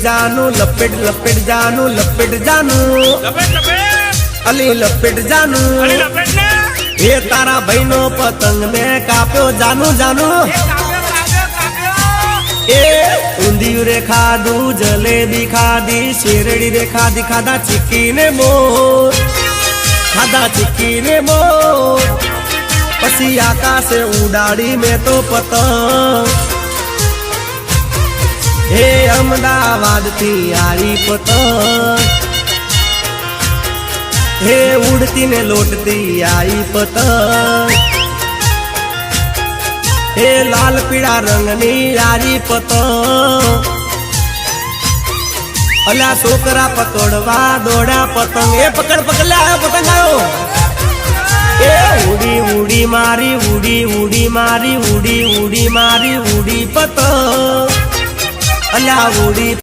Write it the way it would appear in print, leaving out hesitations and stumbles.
જાનું લપેટ લપેટ જાનું લપેટ જાનું અલી લપેટ જાનું એ તારા ભાઈ નો પતંગ મેં કાપ્યો જાનું જાનું એ ઊંધિયું રે ખાધું જલેબી ખાધી શેરડી રે ખાધી ખાધા ચીકી ને મોર ખાધા ચીકી ને મોર પછી આકાશે ઉડાડી મેં તો પતંગ હે અમદાવાદ થી આરી પતંગ હે ઉડતી ને લોટતી આઈ પતંગ હે લાલ પીળા રંગની આરી પતંગ અલા છોકરા પકડવા દોડા પતંગ એ પકડ પકડ લે પતંગ આવ્યો એ ઉડી ઉડી મારી ઉડી ઉડી મારી ઉડી ઉડી મારી ઉડી પતંગ અલા ઉડી